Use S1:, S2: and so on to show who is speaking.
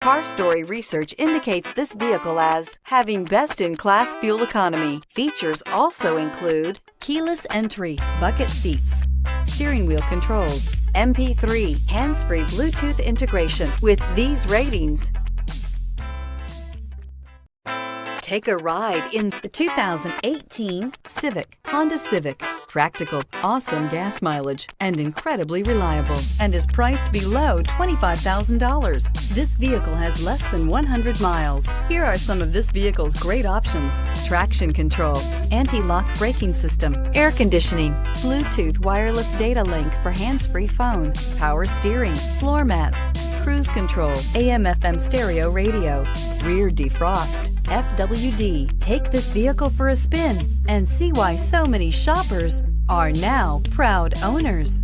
S1: Car Story research indicates this vehicle as having best-in-class fuel economy. Features also include keyless entry, bucket seats, steering wheel controls, MP3, hands-free Bluetooth integration. With these ratings, take a ride in the 2018 Honda Civic. Practical, awesome gas mileage, and incredibly reliable, and is priced below $25,000. This vehicle has less than 100 miles. Here are some of this vehicle's great options: traction control, anti-lock braking system, air conditioning, Bluetooth wireless data link for hands-free phone, power steering, floor mats, cruise control, AM/FM stereo radio, rear defrost, FWD. Take this vehicle for a spin and see why so many shoppers are now proud owners.